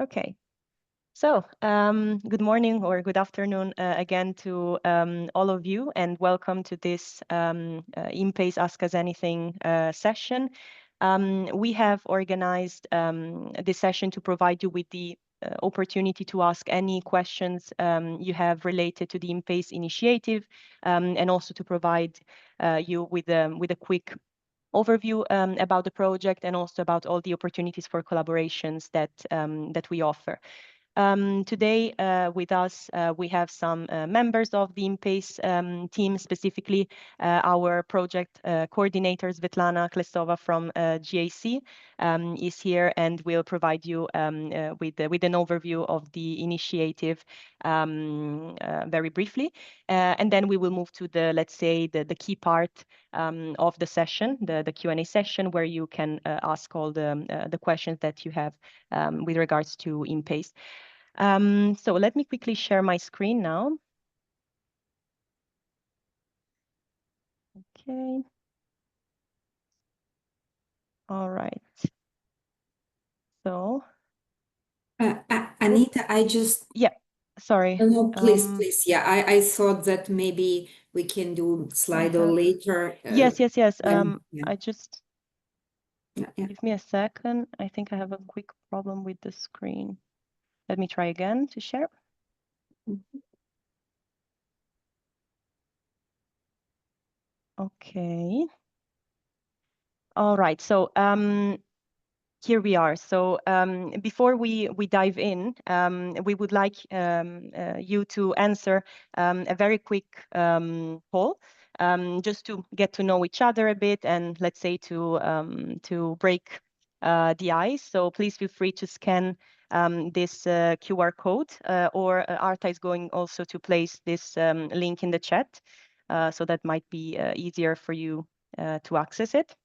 Okay. So, good morning or good afternoon again to all of you, and welcome to this INPACE Ask Us Anything session. We have organized this session to provide you with the opportunity to ask any questions you have related to the INPACE initiative, and also to provide you with a quick overview about the project and also about all the opportunities for collaborations that we offer. Today with us, we have some members of the INPACE team, specifically our project coordinator, Svetlana Klesova from GAC, is here and will provide you with an overview of the initiative very briefly. And then we will move to let's say, the key part of the session, the Q&A session, where you can ask all the questions that you have with regards to INPACE. So let me quickly share my screen now. Okay. All right. So. Anita, I just. Yeah, sorry. No, please. Yeah, I thought that maybe we can do Slido later. Yes. Yeah. I just. Yeah. Give me a second. I think I have a quick problem with the screen. Let me try again to share. Okay. All right. So here we are. So before we dive in, we would like you to answer a very quick poll, just to get to know each other a bit, and let's say to break the ice. So please feel free to scan this QR code, or Arta is going also to place this link in the chat, so that might be easier for you to access it.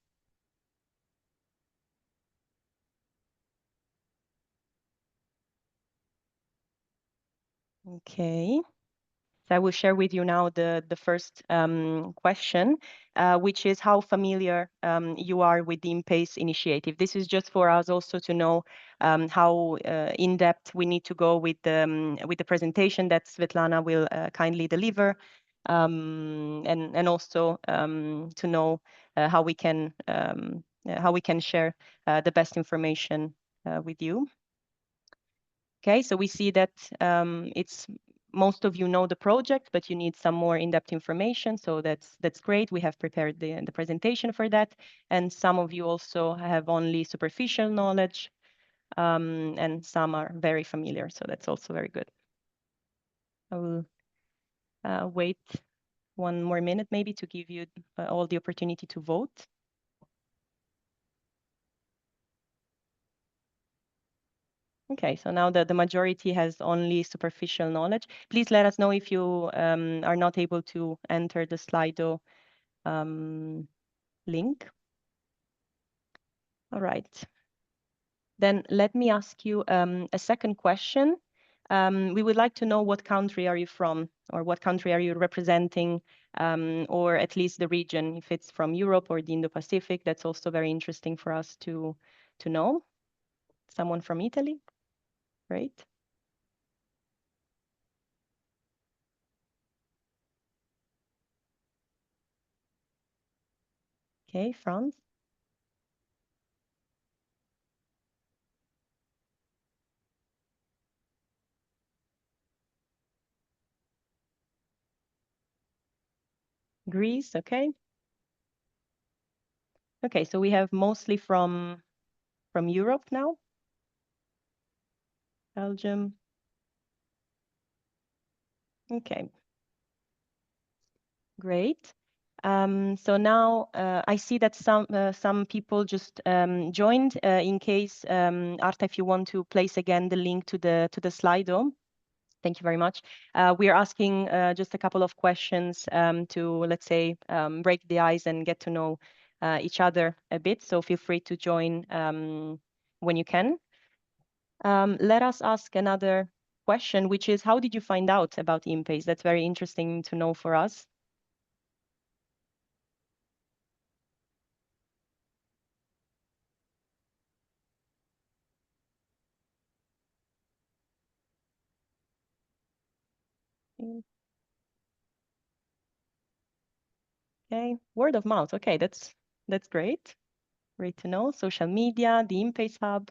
Okay. So I will share with you now the first question, which is how familiar you are with the INPACE initiative. This is just for us also to know how in depth we need to go with the presentation that Svetlana will kindly deliver, and also to know how we can share the best information with you. Okay, so we see that it's most of you know the project, but you need some more in-depth information. So that's great. We have prepared the presentation for that. And some of you also have only superficial knowledge, and some are very familiar. So that's also very good. I will wait one more minute maybe to give you all the opportunity to vote. Okay, so now the majority has only superficial knowledge. Please let us know if you are not able to enter the Slido link. All right. Then let me ask you a second question. We would like to know what country are you from, or what country are you representing, or at least the region, if it's from Europe or the Indo-Pacific. That's also very interesting for us to know. Someone from Italy? Great. Okay, France. Greece, okay. Okay, so we have mostly from Europe now. Belgium. Okay. Great. So now I see that some people just joined. In case, Arta, if you want to place again the link to the Slido. Thank you very much. We are asking just a couple of questions to, let's say, break the ice and get to know each other a bit. So feel free to join when you can. Let us ask another question, which is, how did you find out about INPACE? That's very interesting to know for us. Okay, word of mouth. Okay, that's great. Great to know. Social media, the INPACE Hub.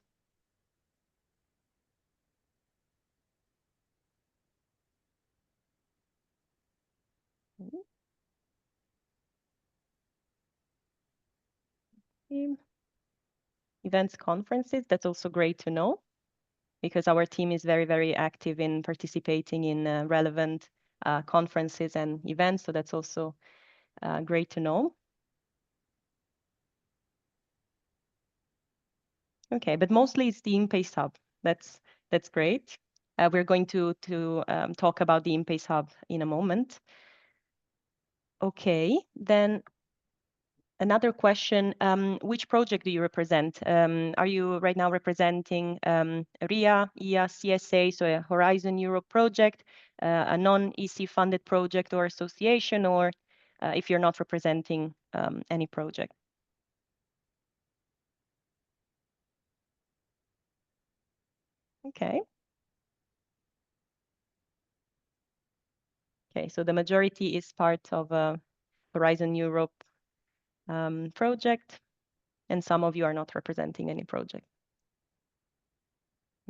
Events, conferences, that's also great to know because our team is very, very active in participating in relevant conferences and events. So that's also great to know. Okay, but mostly it's the INPACE Hub. That's great. We're going to talk about the INPACE Hub in a moment. Okay, then another question, which project do you represent? Are you right now representing RIA, EA, CSA, so a Horizon Europe project, a non-EC funded project or association, or if you're not representing any project? Okay. Okay, so the majority is part of a Horizon Europe project, and some of you are not representing any project.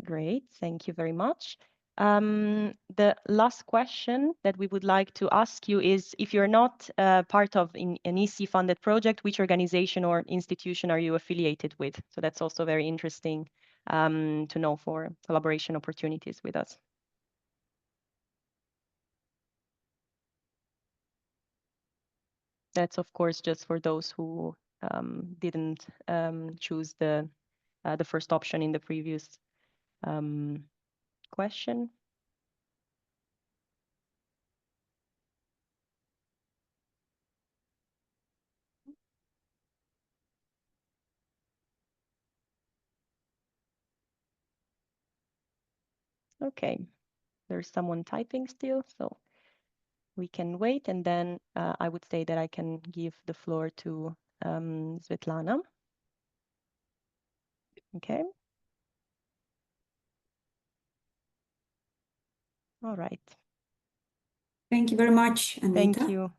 Great, thank you very much. The last question that we would like to ask you is, if you're not part of an EC-funded project, which organization or institution are you affiliated with? So that's also very interesting to know for collaboration opportunities with us. That's, of course, just for those who didn't choose the first option in the previous question. Okay, there's someone typing still, so we can wait, and then I would say that I can give the floor to Svetlana. Okay. All right. Thank you very much, Anita. Thank you.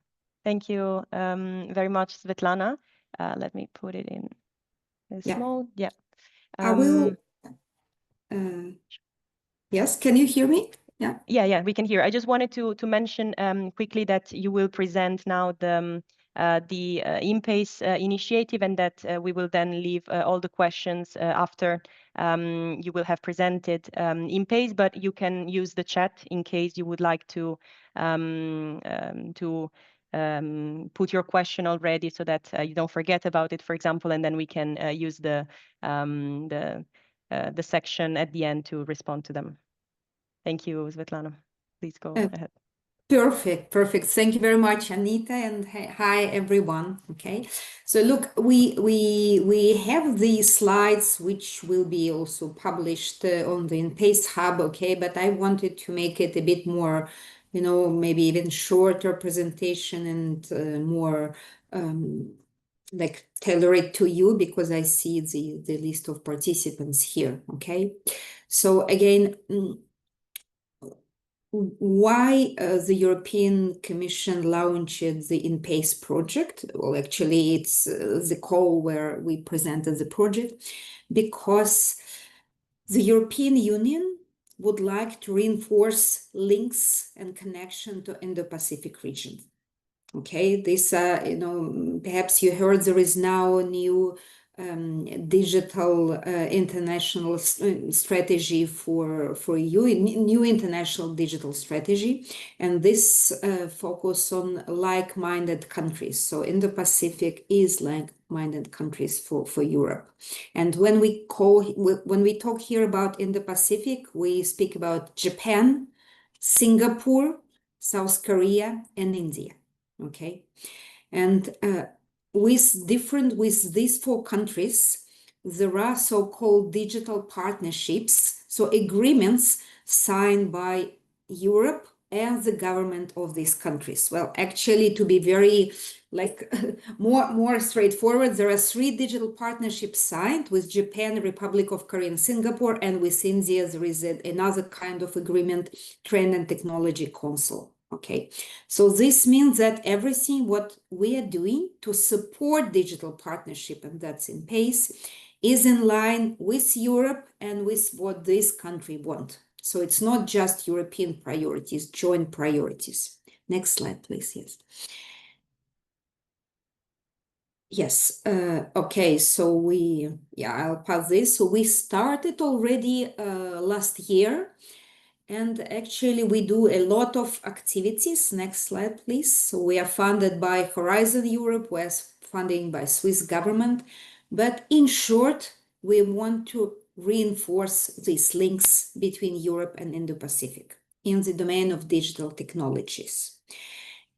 Thank you very much, Svetlana. Let me put it in this mode. Yeah. I will. Yes, can you hear me? Yeah. Yeah, we can hear. I just wanted to mention quickly that you will present now the INPACE initiative, and that we will then leave all the questions after you will have presented INPACE, but you can use the chat in case you would like to put your question already, so that you don't forget about it, for example, and then we can use the section at the end to respond to them. Thank you, Svetlana. Please go ahead. Perfect. Thank you very much, Anita, and hi everyone. Okay, so look, we have these slides which will be also published on the INPACE Hub. Okay, but I wanted to make it a bit more, maybe even shorter presentation and more like tailor it to you, because I see the list of participants here. Okay, so again, why the European Commission launched the INPACE project? Well, actually, it's the call where we presented the project, because the European Union would like to reinforce links and connection to Indo-Pacific region. Okay, this, perhaps you heard there is now a new digital international strategy for EU, new international digital strategy, and this focus on like-minded countries. So Indo-Pacific is like-minded countries for Europe. And when we talk here about Indo-Pacific, we speak about Japan, Singapore, South Korea, and India. Okay, and with these 4 countries, there are so-called digital partnerships, so agreements signed by Europe and the government of these countries. Well, actually, to be very like more straightforward. There are 3 digital partnerships signed with Japan, Republic of Korea, and Singapore, and with India there is another kind of agreement, Trend and Technology Council. Okay, so this means that everything what we are doing to support digital partnership, and that's INPACE, is in line with Europe and with what this country want. So it's not just European priorities, joint priorities. Next slide, please. Yes. Yes. Okay. So I'll pass this. So we started already last year, and actually we do a lot of activities. Next slide, please. So we are funded by Horizon Europe, we're funding by Swiss government, but in short, we want to reinforce these links between Europe and Indo-Pacific in the domain of digital technologies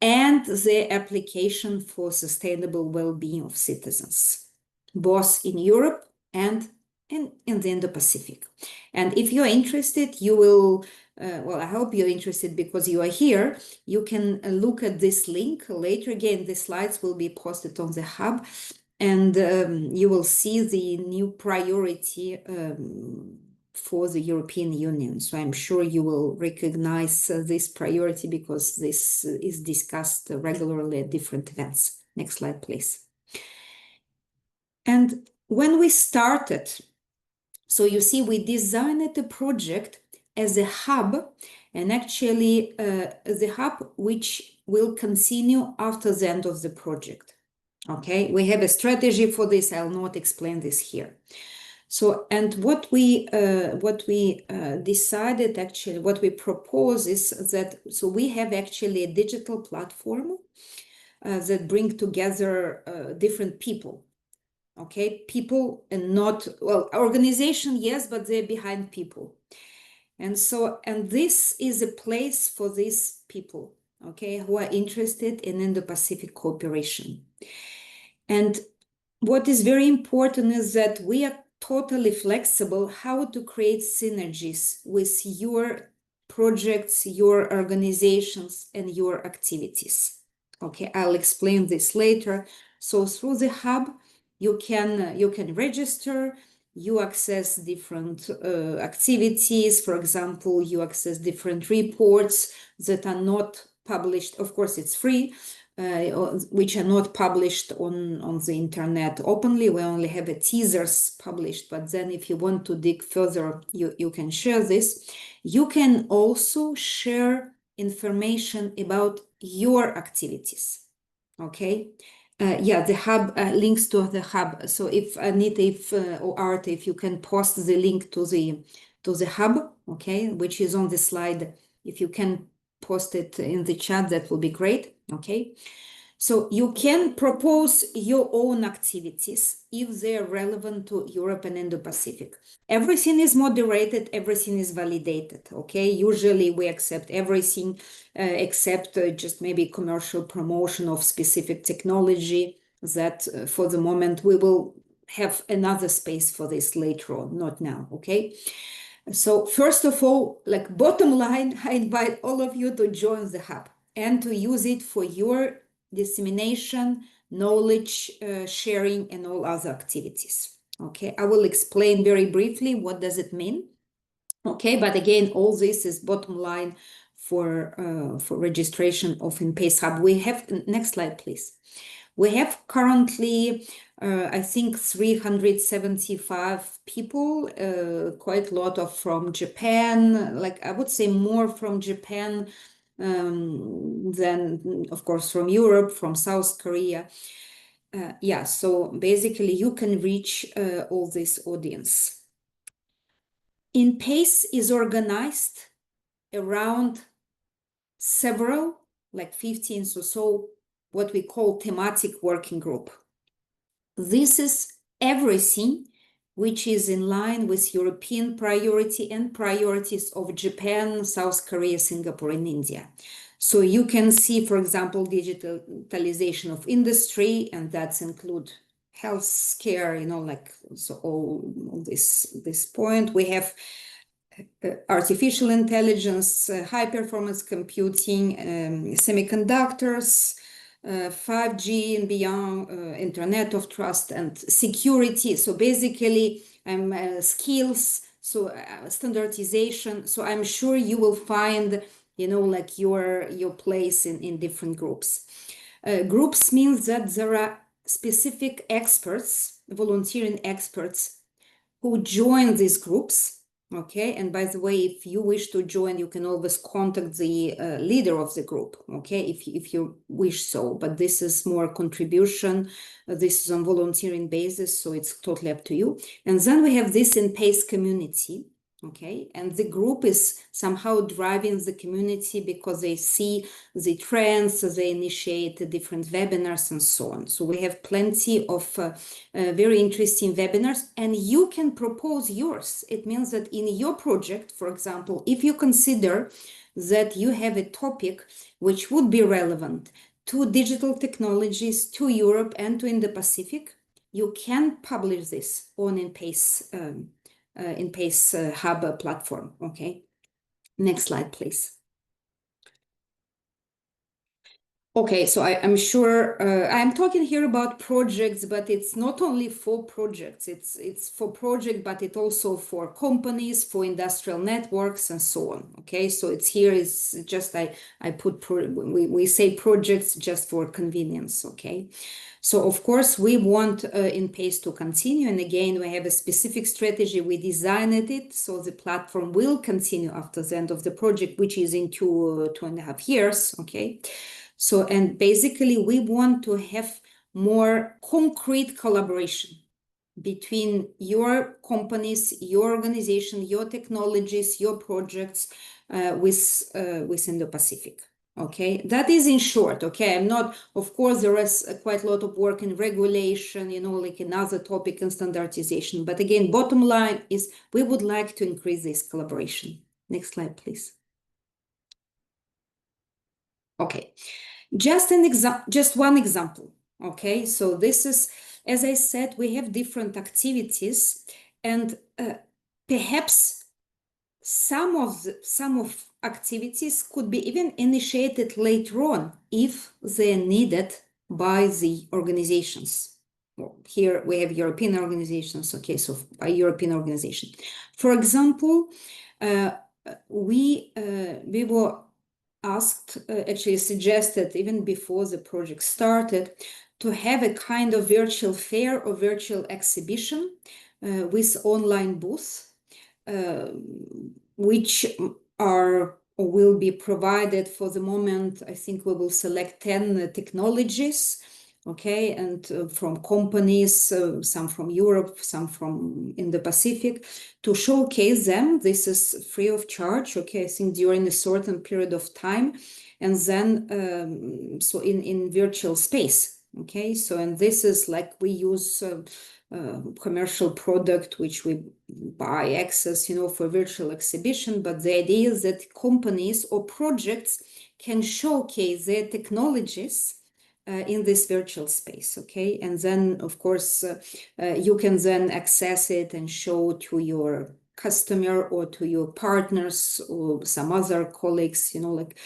and the application for sustainable well-being of citizens, both in Europe and in the Indo-Pacific. And if you're interested, you will, well, I hope you're interested because you are here. You can look at this link later. Again, the slides will be posted on the hub, and you will see the new priority for the European Union. So I'm sure you will recognize this priority because this is discussed regularly at different events. Next slide, please. And when we started, so you see, we designed the project as a hub, and actually the hub which will continue after the end of the project. Okay, we have a strategy for this. I'll not explain this here. So, and what we decided, actually, what we propose is that, so we have actually a digital platform that bring together different people. Okay, people and not, well, organization, yes, but they're behind people. And so, and this is a place for these people, okay, who are interested in Indo-Pacific cooperation. And what is very important is that we are totally flexible how to create synergies with your projects, your organizations, and your activities. Okay, I'll explain this later. So through the hub, you can register, you access different activities. For example, you access different reports that are not published. Of course, it's free, which are not published on the internet openly. We only have a teasers published, but then if you want to dig further, you can share this. You can also share information about your activities. Okay. Yeah, the hub links to the hub. So if Anita, or Art, if you can post the link to the hub, okay, which is on the slide, if you can post it in the chat, that will be great. Okay, so you can propose your own activities if they are relevant to Europe and Indo-Pacific. Everything is moderated, everything is validated. Okay, usually we accept everything except just maybe commercial promotion of specific technology that for the moment we will have another space for this later on, not now. Okay. So first of all, like bottom line, I invite all of you to join the hub and to use it for your dissemination, knowledge sharing, and all other activities. Okay, I will explain very briefly what does it mean. Okay, but again, all this is bottom line for registration of INPACE Hub. We have, next slide, please. We have currently, I think, 375 people, quite a lot of from Japan, like I would say more from Japan than, of course, from Europe, from South Korea. Yeah, so basically you can reach all this audience. INPACE is organized around several, like 15 or so, what we call thematic working group. This is everything which is in line with European priority and priorities of Japan, South Korea, Singapore, and India. So you can see, for example, digitalization of industry, and that's include healthcare, you know, like so all this point. We have artificial intelligence, high performance computing, semiconductors, 5G and beyond, Internet of Trust and security. So basically, skills, so standardization. So I'm sure you will find, like your place in different groups. Groups means that there are specific experts, volunteering experts, who join these groups. Okay, and by the way, if you wish to join, you can always contact the leader of the group, okay, if you wish so, but this is more contribution. This is on volunteering basis, so it's totally up to you. And then we have this INPACE community, okay, and the group is somehow driving the community because they see the trends, so they initiate different webinars and so on. So we have plenty of very interesting webinars, and you can propose yours. It means that in your project, for example, if you consider that you have a topic which would be relevant to digital technologies, to Europe and to Indo-Pacific, you can publish this on INPACE Hub platform. Okay, next slide, please. Okay, so I'm sure I'm talking here about projects, but it's not only for projects. It's for project, but it also for companies, for industrial networks, and so on. Okay, so it's here is just I put we say projects just for convenience. Okay, so of course we want INPACE to continue, and again we have a specific strategy. We designed it so the platform will continue after the end of the project, which is in 2.5 years. Okay. So, and basically we want to have more concrete collaboration between your companies, your organization, your technologies, your projects with Indo-Pacific. Okay, that is in short. Okay, I'm not, of course, there is quite a lot of work in regulation, like another topic in standardization. But again, bottom line is we would like to increase this collaboration. Next slide, please. Okay. Just one example. Okay, so this is, as I said, we have different activities, and perhaps some of activities could be even initiated later on if they're needed by the organizations. Well, here we have European organizations. Okay, so by European organization, for example, we were asked, actually suggested even before the project started, to have a kind of virtual fair or virtual exhibition with online booths, which are or will be provided. For the moment, I think we will select 10 technologies, okay, and from companies, some from Europe, some from Indo-Pacific, to showcase them. This is free of charge, okay, I think during a certain period of time, and then so in virtual space, okay. So, and this is like we use commercial product which we buy access, for virtual exhibition, but the idea is that companies or projects can showcase their technologies in this virtual space, okay? And then, of course, you can then access it and show to your customer or to your partners or some other colleagues, like.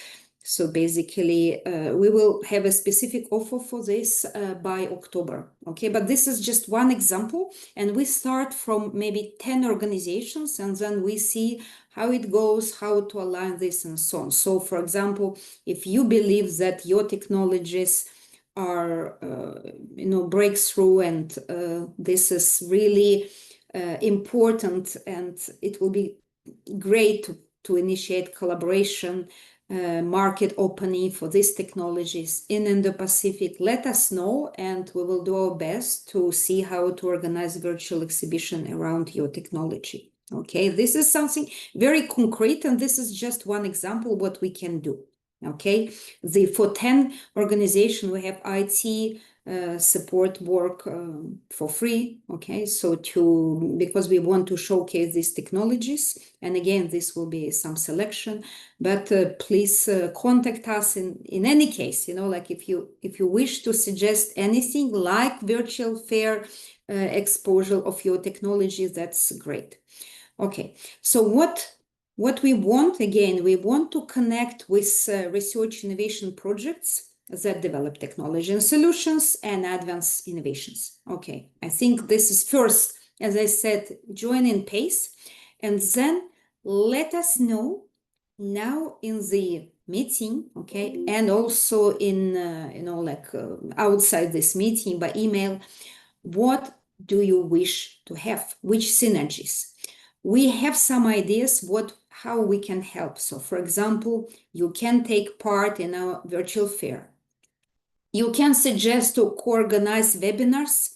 So basically, we will have a specific offer for this by October, okay? But this is just one example, and we start from maybe 10 organizations, and then we see how it goes, how to align this, and so on. So, for example, if you believe that your technologies are, breakthrough, and this is really important, and it will be great to initiate collaboration, market opening for these technologies in Indo-Pacific, let us know, and we will do our best to see how to organize a virtual exhibition around your technology. Okay, this is something very concrete, and this is just one example what we can do. Okay, for 10 organizations, we have IT support work for free. Okay, so because we want to showcase these technologies, and again, this will be some selection, but please contact us in any case, like if you wish to suggest anything like virtual fair exposure of your technology, that's great. Okay, so what we want, again, we want to connect with research innovation projects that develop technology and solutions and advance innovations. Okay, I think this is first, as I said, join INPACE, and then let us know now in the meeting, okay, and also in outside this meeting by email, what do you wish to have, which synergies. We have some ideas how we can help. So for example, you can take part in our virtual fair. You can suggest to co-organize webinars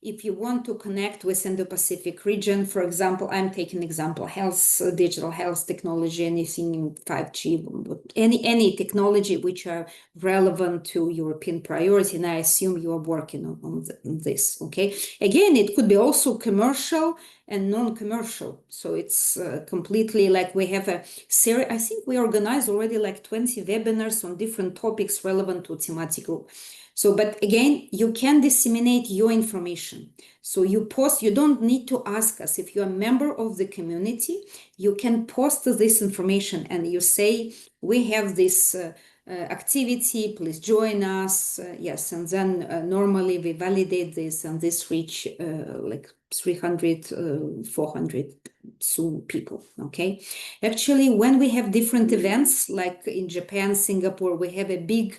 if you want to connect with Indo-Pacific region. For example, I'm taking example, health, digital health technology, anything in 5G, any technology which are relevant to European priority, and I assume you are working on this, okay? Again, it could be also commercial and non-commercial. So it's completely like we have a series. I think we organized already like 20 webinars on different topics relevant to thematic group. So, but again, you can disseminate your information. So you post, you don't need to ask us. If you're a member of the community, you can post this information and you say, we have this activity, please join us. Yes, and then normally we validate this, and this reach like 300, 400 soon people, okay? Actually, when we have different events, like in Japan, Singapore, we have a big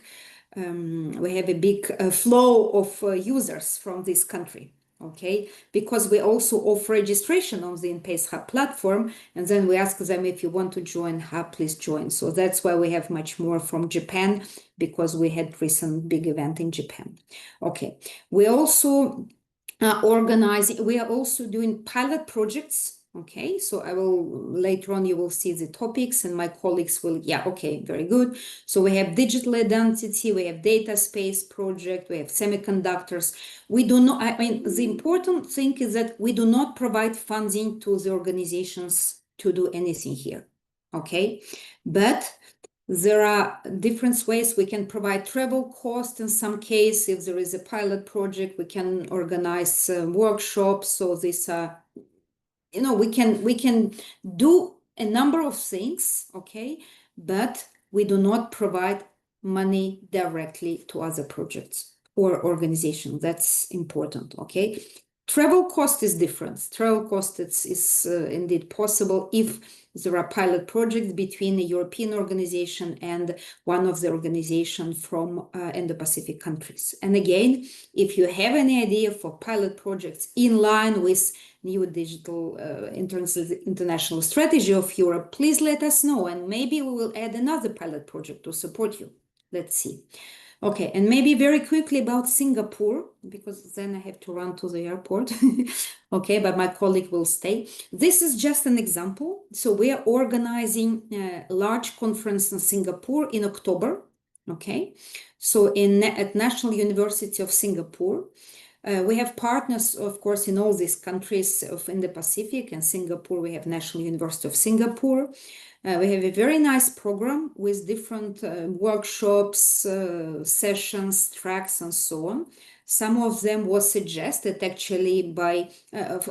flow of users from this country, okay? Because we also offer registration on the INPACE Hub platform, and then we ask them, if you want to join Hub, please join. So that's why we have much more from Japan, because we had recent big event in Japan. Okay, we also we are also doing pilot projects. Okay, so I will, later on, you will see the topics and my colleagues will, yeah, okay, very good. So we have digital identity, we have data space project, we have semiconductors. We do not, I mean, the important thing is that we do not provide funding to the organizations to do anything here, okay? But there are different ways we can provide travel cost. In some case, if there is a pilot project, we can organize workshops. So these are, you know, we can do a number of things, okay? But we do not provide money directly to other projects or organizations. That's important, okay? Travel cost is different. Travel cost is indeed possible if there are pilot projects between a European organization and one of the organizations from Indo-Pacific countries. And again, if you have any idea for pilot projects in line with new digital international strategy of Europe, please let us know, and maybe we will add another pilot project to support you. Let's see. Okay, and maybe very quickly about Singapore, because then I have to run to the airport. Okay, but my colleague will stay. This is just an example. So we are organizing a large conference in Singapore in October. Okay, so at National University of Singapore. We have partners, of course, in all these countries of Indo-Pacific, and Singapore, we have National University of Singapore. We have a very nice program with different workshops, sessions, tracks, and so on. Some of them was suggested actually by,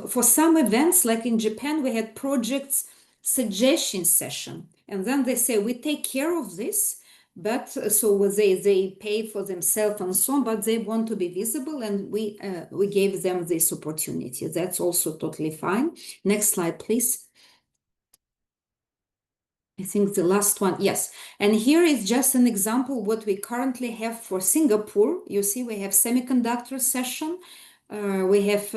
for some events, like in Japan, we had projects suggestion session. And then they say, we take care of this, but so they pay for themselves and so on, but they want to be visible, and we gave them this opportunity. That's also totally fine. Next slide, please. I think the last one, yes. And here is just an example what we currently have for Singapore. You see, we have semiconductor session. We have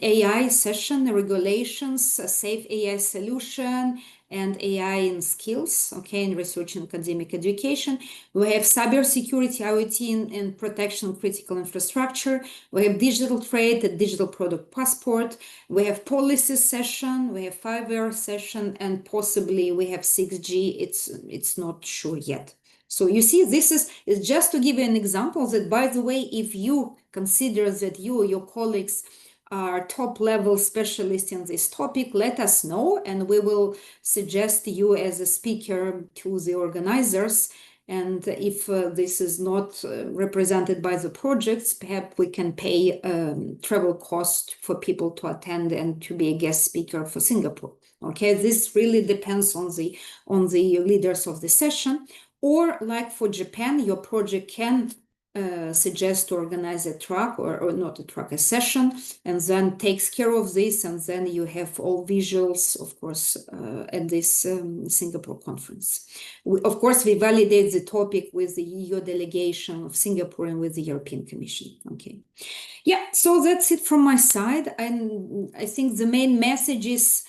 AI session, regulations, a safe AI solution, and AI in skills, okay, in research and academic education. We have cybersecurity, IoT, and protection of critical infrastructure. We have digital trade, a digital product passport. We have policy session, we have 5R session, and possibly we have 6G. It's not sure yet. So you see, this is just to give you an example that, by the way, if you consider that you or your colleagues are top-level specialists in this topic, let us know, and we will suggest you as a speaker to the organizers. And if this is not represented by the projects, perhaps we can pay travel cost for people to attend and to be a guest speaker for Singapore. Okay, this really depends on the leaders of the session. Or like for Japan, your project can suggest to organize a track or not a track, a session, and then takes care of this, and then you have all visuals, of course, at this Singapore conference. Of course, we validate the topic with the EU delegation of Singapore and with the European Commission. Okay. Yeah, so that's it from my side. And I think the main message is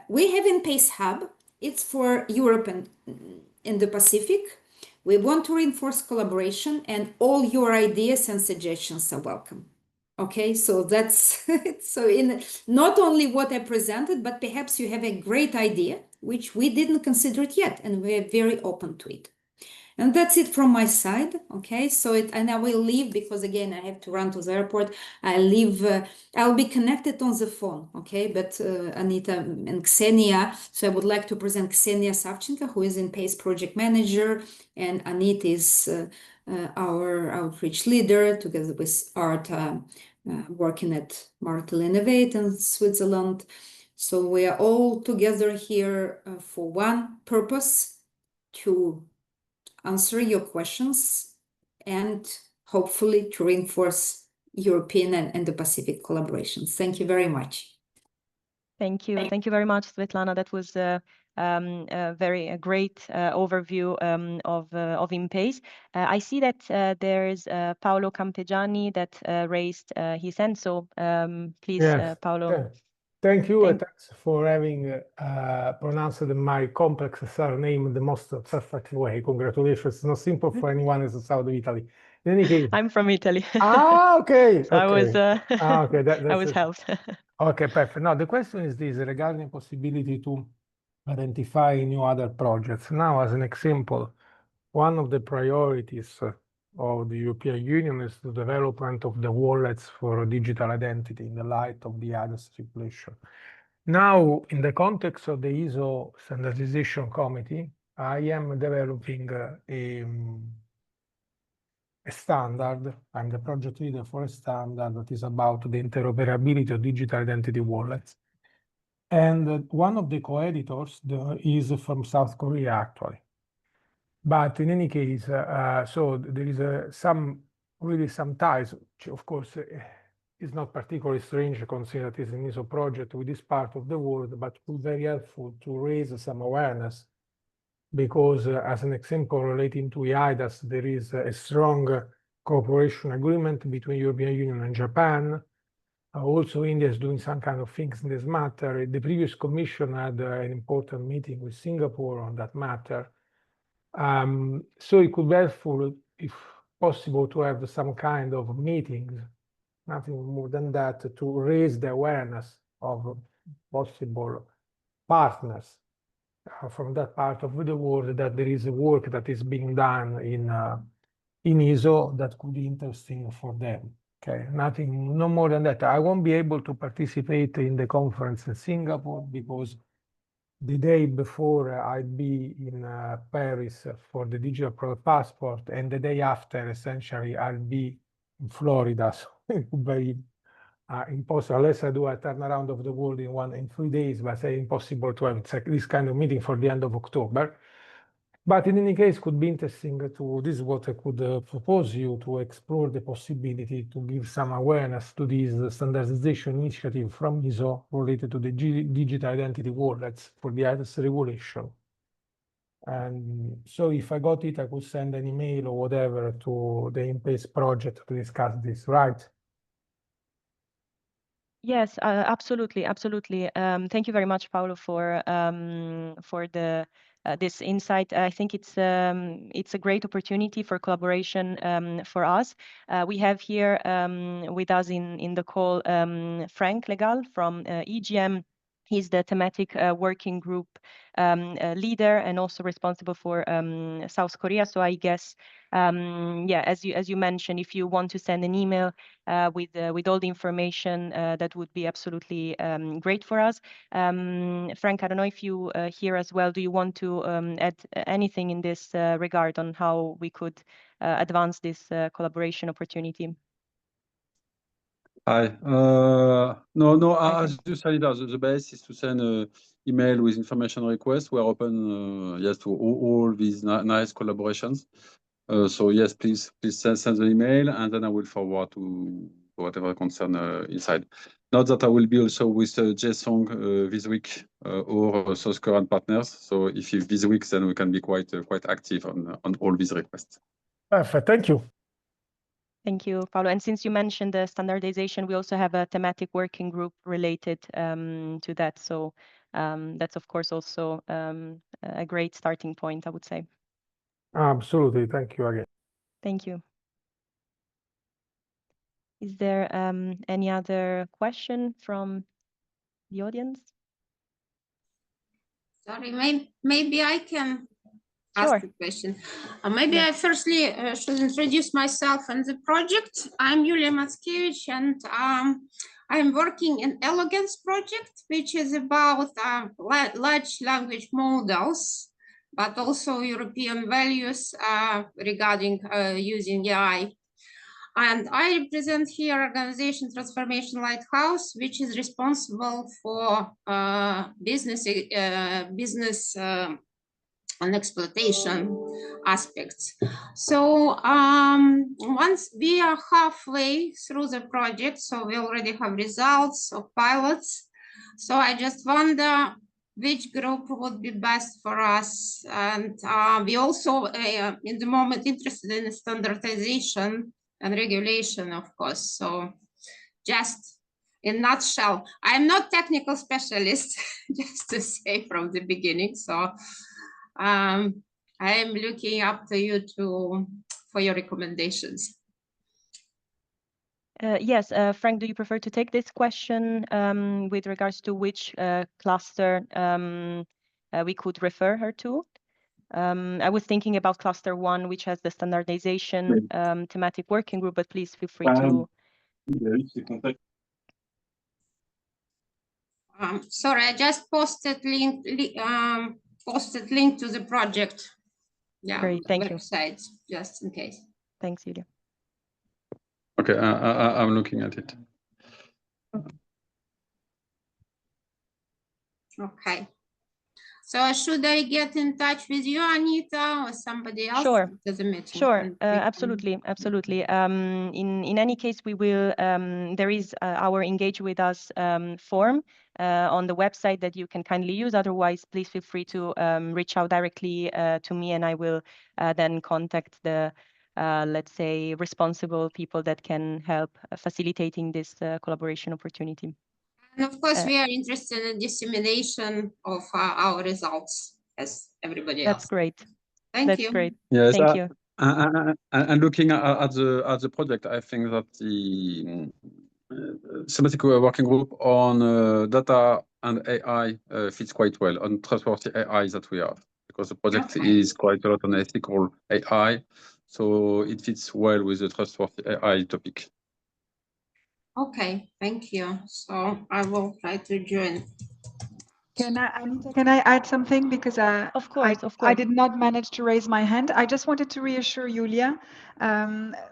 we have INPACE Hub. It's for Europe and in the Pacific. We want to reinforce collaboration, and all your ideas and suggestions are welcome. Okay, so that's it. So in not only what I presented, but perhaps you have a great idea, which we didn't consider it yet, and we're very open to it. And that's it from my side. Okay, so and I will leave because again I have to run to the airport. I leave. I'll be connected on the phone. Okay, but Anita and Ksenia. So I would like to present Ksenia Savchenko, who is INPACE project manager, and Anita is our outreach leader together with Art, working at Martel Innovate in Switzerland. So we are all together here for one purpose: to answer your questions and hopefully to reinforce European and the Pacific collaborations. Thank you very much. Thank you. Thank you very much, Svetlana. That was a great overview of INPACE. I see that there is Paolo Campeggiani that raised his hand. So please, yes. Paolo. Yeah. Thank you. Thanks for having pronounced my complex surname in the most perfect way. Congratulations. It's not simple for anyone in the south of Italy. In any case, I'm from Italy. Okay. So okay. Okay. That's I was helped. Okay, perfect. Now, the question is this regarding possibility to identify new other projects. Now, as an example, one of the priorities of the European Union is the development of the wallets for digital identity in the light of the IDAS regulation. Now, in the context of the ISO Standardization Committee, I am developing a standard. I'm the project leader for a standard that is about the interoperability of digital identity wallets. And one of the co-editors is from South Korea, actually. But in any case, so there is some ties, which of course is not particularly strange considering that it's an ISO project with this part of the world, but very helpful to raise some awareness because as an example relating to EIDAS, there is a strong cooperation agreement between European Union and Japan. Also, India is doing some kind of things in this matter. The previous commission had an important meeting with Singapore on that matter. So it could be helpful, if possible, to have some kind of meetings, nothing more than that, to raise the awareness of possible partners from that part of the world that there is a work that is being done in ISO that could be interesting for them. Okay, nothing, no more than that. I won't be able to participate in the conference in Singapore because the day before I'd be in Paris for the digital product passport, and the day after, essentially, I'll be in Florida. So it would be impossible unless I do a turnaround of the world in 3 days, but it's impossible to have this kind of meeting for the end of October. But in any case, could be interesting to, this is what I could propose you to explore the possibility to give some awareness to this standardization initiative from ISO related to the digital identity wallets for the IDAS regulation. And so if I got it, I could send an email or whatever to the INPACE project to discuss this, right? Yes, absolutely, absolutely. Thank you very much, Paolo, for the this insight. I think it's a great opportunity for collaboration for us. We have here with us in the call Frank Legal from EGM. He's the thematic working group leader and also responsible for South Korea. So I guess, yeah, as you mentioned, if you want to send an email with all the information, that would be absolutely great for us. Frank, I don't know if you here as well. Do you want to add anything in this regard on how we could advance this collaboration opportunity? Hi. No, Hi, as you said, the best is to send an email with information request. We're open, yes, to all these nice collaborations. So yes, please send the email, and then I will forward to whatever concern inside. Not that I will be also with JSON this week or South Korean partners. So if you this week, then we can be quite active on all these requests. Perfect. Thank you. Thank you, Paolo. And since you mentioned the standardization, we also have a thematic working group related to that. So that's, of course, also a great starting point, I would say. Absolutely. Thank you again. Thank you. Is there any other question from the audience? Sorry, maybe I can ask Sure. a question. Maybe Yeah. I firstly should introduce myself and the project. I'm Yulia Matskevich, and I'm working in Elegance project, which is about large language models, but also European values regarding using AI. And I represent here organization Transformation Lighthouse, which is responsible for business and exploitation aspects. So once we are halfway through the project, so we already have results of pilots. So I just wonder which group would be best for us. And we also, in the moment, interested in standardization and regulation, of course. So just in a nutshell, I'm not technical specialist, just to say from the beginning. So I am looking up to you for your recommendations. Yes, Frank, do you prefer to take this question with regards to which cluster we could refer her to? I was thinking about cluster 1, which has the standardization thematic working group, but please feel free to. Sorry, I just posted link to the project. Yeah, Great, thank website, just in case. Thanks, Julia. Okay, I'm looking at it. Okay. So should I get in touch with you, Anita, or somebody else? Sure. To the meeting? Sure, absolutely. In any case, we will. There is our Engage with Us form on the website that you can kindly use. Otherwise, please feel free to reach out directly to me, and I will then contact the let's say responsible people that can help facilitating this collaboration opportunity. And of course, we are interested in dissemination of our results as everybody else. That's great. Thank you. Great. Yes, Thank you. And looking at the project, I think that the thematic working group on data and AI fits quite well on trustworthy AI that we have, because the project is quite a lot on ethical AI, so it fits well with the trustworthy AI topic. Okay, thank you. So I will try to join. Can I add something? Because Of course. I did not manage to raise my hand. I just wanted to reassure Julia,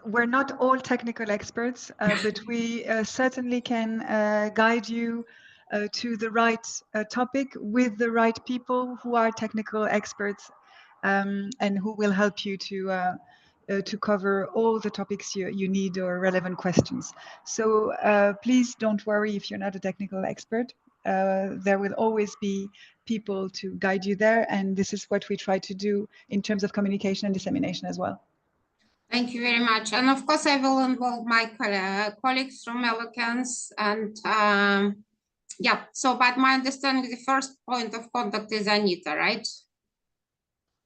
we're not all technical experts, but we certainly can guide you to the right topic with the right people who are technical experts and who will help you to cover all the topics you need or relevant questions. So please don't worry if you're not a technical expert. There will always be people to guide you there, and this is what we try to do in terms of communication and dissemination as well. Thank you very much. And of course, I will involve my colleagues from Elegance. And yeah, so but my understanding, the first point of contact is Anita, right?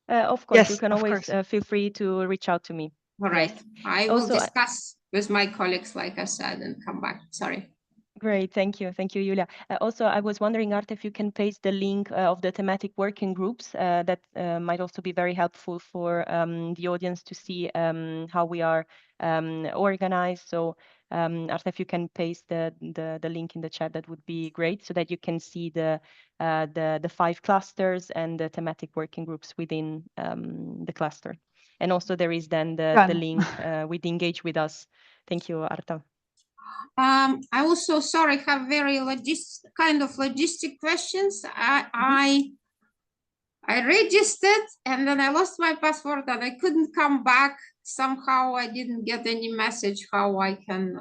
Of course, Yes, you can always feel free to reach out to me. All right. Yes. I will discuss with my colleagues, like I said, and come back. Sorry. Great, thank you, Julia. Also, I was wondering, Art, if you can paste the link of the thematic working groups. That might also be very helpful for the audience to see how we are organized. So, Art, if you can paste the link in the chat, that would be great, so that you can see the 5 clusters and the thematic working groups within the cluster. And also, there is then the link with Engage with Us. Thank you, Arta. I also, sorry, have very logistic questions. I registered and then I lost my password and I couldn't come back. Somehow I didn't get any message how I can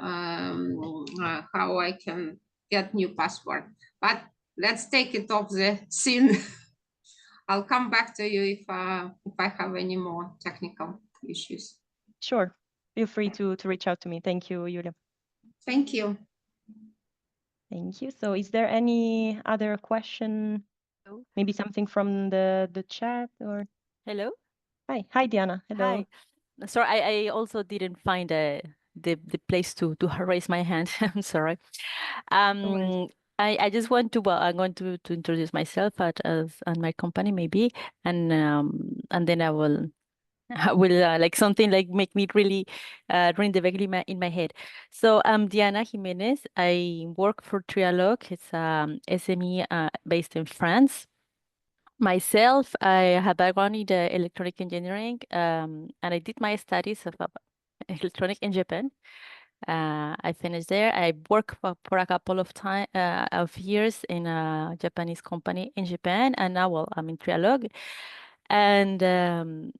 get new password. But let's take it off the scene. I'll come back to you if I have any more technical issues. Sure. Feel free to reach out to me. Thank you, Yulia. Thank you. Thank you. So is there any other question? Hello. Maybe something from the chat or? Hello. Hi, Diana. Hello. Hi. Sorry, I also didn't find the place to raise my hand. I'm sorry. worries. I just want to, well, I'm going to introduce myself as my company maybe, and then I will like something like make me really ring the bell in my head. So I'm Diana Jimenez. I work for Trialogue. It's SME based in France. Myself, I have background in the electronic engineering, and I did my studies of electronic in Japan. I finished there. I worked for a couple of years in a Japanese company in Japan, and now, well, I'm in Trialogue. And then,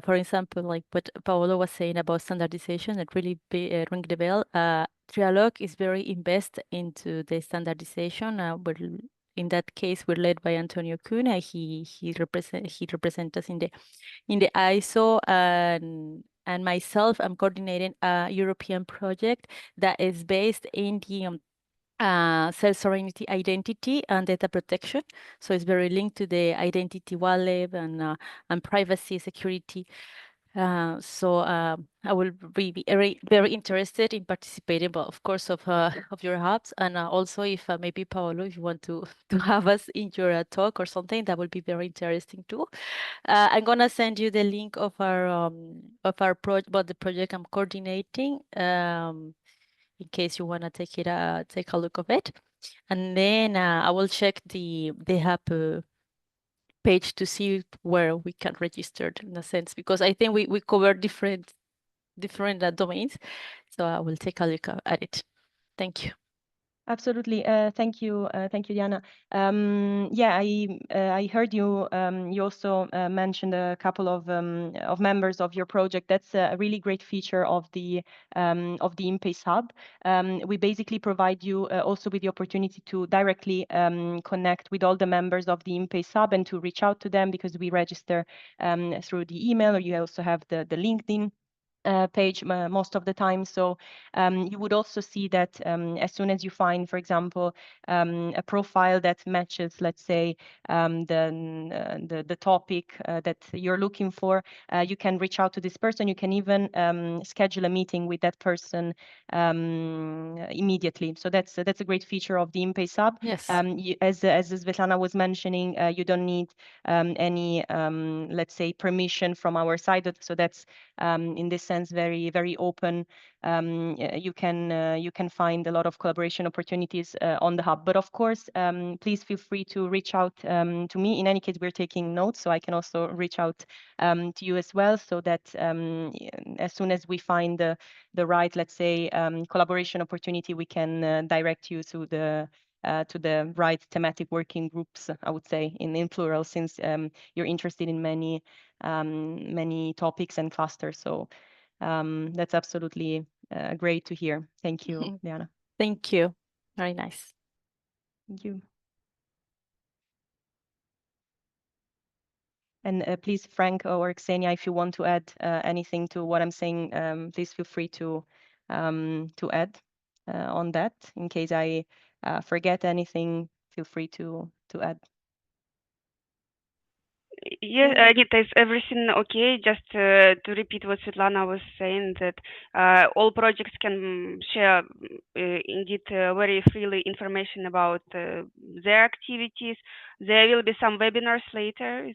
for example, like what Paolo was saying about standardization, it really ring the bell. Trialogue is very invested into the standardization. In that case, we're led by Antonio Cuna. He represents us in the ISO, and myself, I'm coordinating a European project that is based in the self-sovereignty, identity, and data protection. So it's very linked to the identity wallet and privacy security. So I will be very interested in participating, but of course of your hubs, and also if maybe Paolo, if you want to have us in your talk or something, that would be very interesting too. I'm gonna send you the link of our project, about the project I'm coordinating, in case you wanna take a look of it, and then I will check the hub page to see where we can register in a sense, because I think we cover different domains. So I will take a look at it. Thank you. Absolutely. Thank you, Diana. Yeah, I heard you. You also mentioned a couple of members of your project. That's a really great feature of the INPACE Hub. We basically provide you also with the opportunity to directly connect with all the members of the INPACE Hub and to reach out to them, because we register through the email, or you also have the LinkedIn page most of the time. So you would also see that as soon as you find, for example, a profile that matches, let's say, the topic that you're looking for, you can reach out to this person. You can even schedule a meeting with that person immediately. So that's a great feature of the INPACE Hub. Yes. As Svetlana was mentioning, you don't need any, let's say, permission from our side. So that's in this sense very, very open. You can find a lot of collaboration opportunities on the hub. But of course, please feel free to reach out to me. In any case, we're taking notes, so I can also reach out to you as well, so that as soon as we find the right, let's say, collaboration opportunity, we can direct you to the right thematic working groups, I would say, in plural, since you're interested in many topics and clusters. So that's absolutely great to hear. Thank you, Diana. Thank you. Very nice. Thank you. And please, Frank or Xenia, if you want to add anything to what I'm saying, please feel free to add on that. In case I forget anything, feel free to add. Yes, Anita, is everything okay? Just to repeat what Svetlana was saying, that all projects can share indeed very freely information about their activities. There will be some webinars later.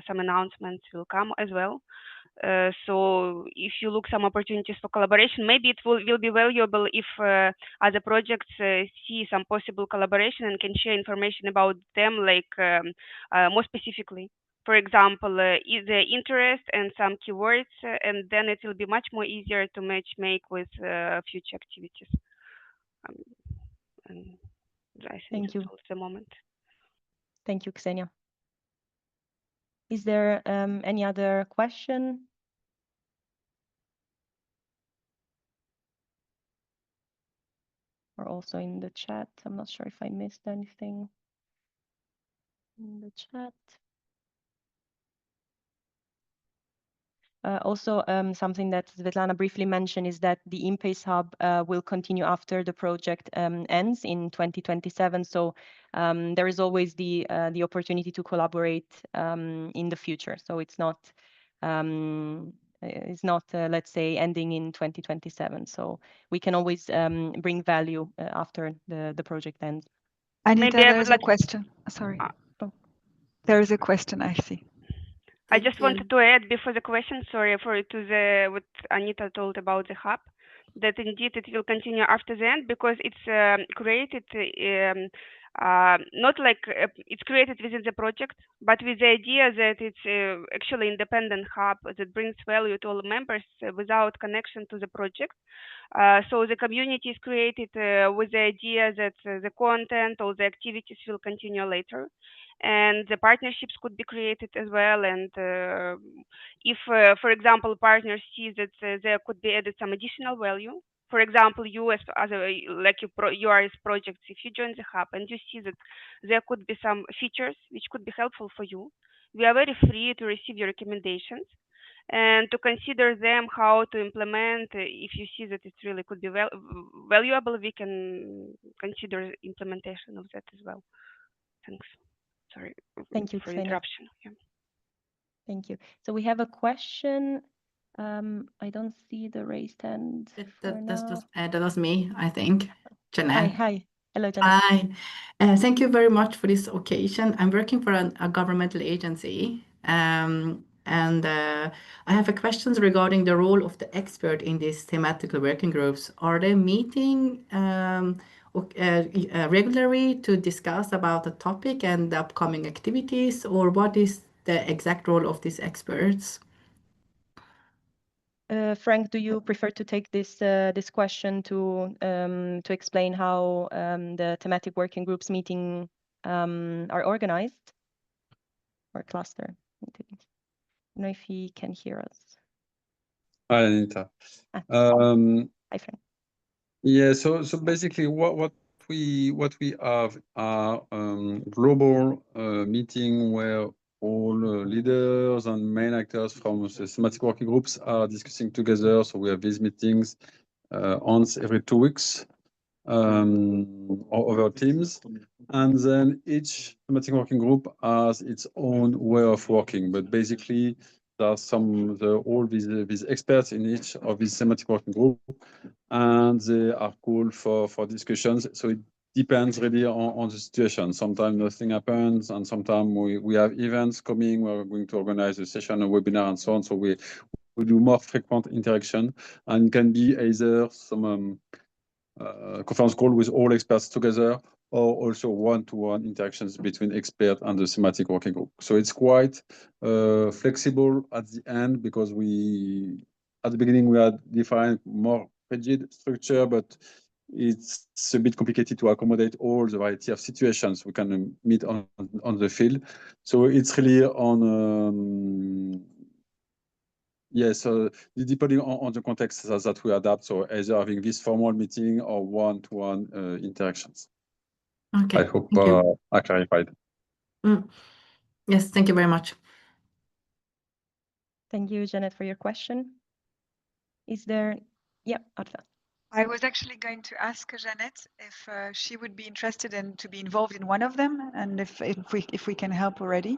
Some announcements will come as well. So if you look some opportunities for collaboration, maybe it will be valuable if other projects see some possible collaboration and can share information about them, like more specifically. for example, the interest and some keywords, and then it will be much more easier to make with future activities. And I think Thank you. that's the moment. Thank you, Ksenia. Is there any other question? Or also in the chat? I'm not sure if I missed anything in the chat. Also, something that Svetlana briefly mentioned is that the INPACE Hub will continue after the project ends in 2027. So there is always the opportunity to collaborate in the future. So it's not, let's say, ending in 2027. So we can always bring value after the project ends. Anita, Maybe I there's would a like. question. Sorry. There is a question, I see. I just wanted to add before the question, sorry, to what Anita told about the hub, that indeed it will continue after the end because it's created not like it's created within the project, but with the idea that it's actually independent hub that brings value to all members without connection to the project. So the community is created with the idea that the content or the activities will continue later, and the partnerships could be created as well. And if, for example, partners see that there could be added some additional value, for example, you as you are as projects, if you join the hub and you see that there could be some features which could be helpful for you, we are very free to receive your recommendations and to consider them, how to implement. If you see that it really could be valuable, we can consider implementation of that as well. Thanks. Sorry. Thank you for Ksenia. interruption. Yeah. Thank you. So we have a question. I don't see the raised hand. That was me, I think. Jeanette. Hi. Hello, Jeanette. Hi. Thank you very much for this occasion. I'm working for a governmental agency, and I have a questions regarding the role of the expert in these thematical working groups. Are they meeting regularly to discuss about the topic and the upcoming activities, or what is the exact role of these experts? Frank, do you prefer to take this question to explain how the thematic working groups meeting are organized, or cluster meetings? I don't know if he can hear us. Hi, Anita. Hi, Frank. Yeah, so basically what we have are global meeting where all leaders and main actors from the thematic working groups are discussing together. So we have these meetings once every 2 weeks over teams, and then each thematic working group has its own way of working. But basically, there are all these experts in each of these thematic working group, and they are called for discussions. So it depends really on the situation. Sometimes nothing happens, and sometimes we have events coming. We're going to organize a session, a webinar, and so on. So we do more frequent interaction, and it can be either some conference call with all experts together, or also one-to-one interactions between expert and the thematic working group. So it's quite flexible at the end, because at the beginning we had defined more rigid structure, but it's a bit complicated to accommodate all the variety of situations we can meet on the field. So it's really on so depending on the context that we adapt, so either having this formal meeting or one-to-one interactions. Okay. I hope I clarified. Yes, thank you very much. Thank you, Janet, for your question. Is there, Arta. I was actually going to ask Jeanette if she would be interested to be involved in one of them, and if we can help already.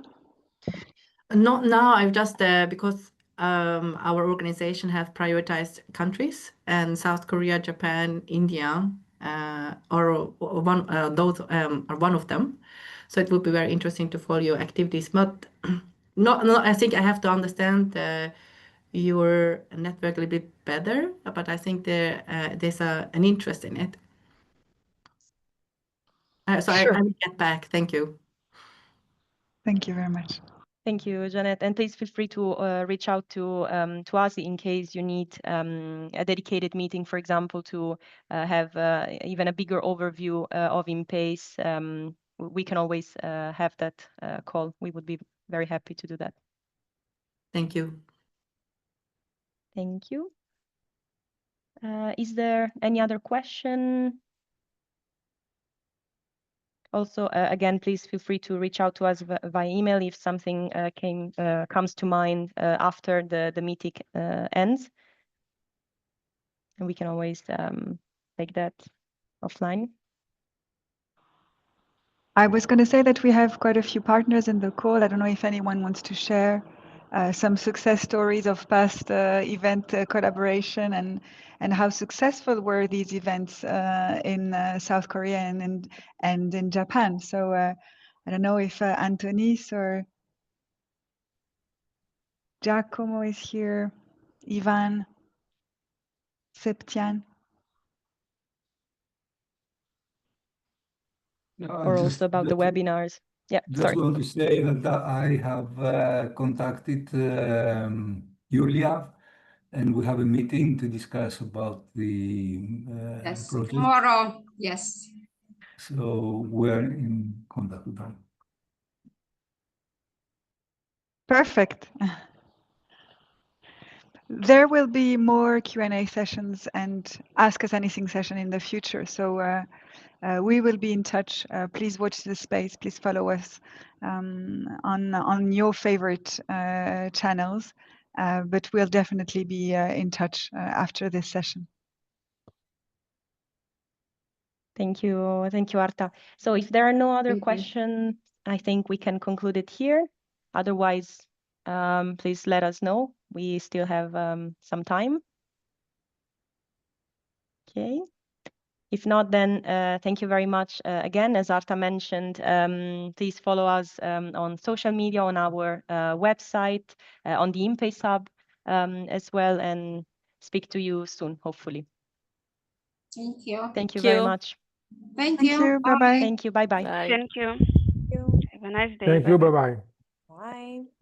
Not now. I've just because our organization has prioritized countries, and South Korea, Japan, India are one of them. So it would be very interesting to follow your activities. But I think I have to understand your network a little bit better. But I think there's an interest in it. So Sure. I will get back. Thank you. Thank you very much. Thank you, Janet. And please feel free to reach out to us in case you need a dedicated meeting, for example, to have even a bigger overview of INPACE. We can always have that call. We would be very happy to do that. Thank you. Thank you. Is there any other question? Also, again, please feel free to reach out to us via email if something comes to mind after the meeting ends. And we can always take that offline. I was going to say that we have quite a few partners in the call. I don't know if anyone wants to share some success stories of past event collaboration and how successful were these events in South Korea and in Japan. So I don't know if Antonis or Giacomo is here, Ivan, Septian. Or also about the webinars. Yeah, just want to say that I have contacted Julia, and we have a meeting to discuss about the Yes, project. tomorrow, yes. So we're in contact with them. Perfect. There will be more Q&A sessions and Ask Us Anything session in the future. So we will be in touch. Please watch the space. Please follow us on your favorite channels. But we'll definitely be in touch after this session. Thank you, Arta. So if there are no other Thank you. questions, I think we can conclude it here. Otherwise, please let us know. We still have some time. Okay. If not, then thank you very much again. As Arta mentioned, please follow us on social media, on our website, on the INPACE Hub as well, and speak to you soon, hopefully. Thank you. Thank you very much. Thank Thank you. you. Bye-bye. Thank you. Bye-bye. Bye. Thank you. Have a nice day. Thank you. Bye-bye. Bye-bye. Bye.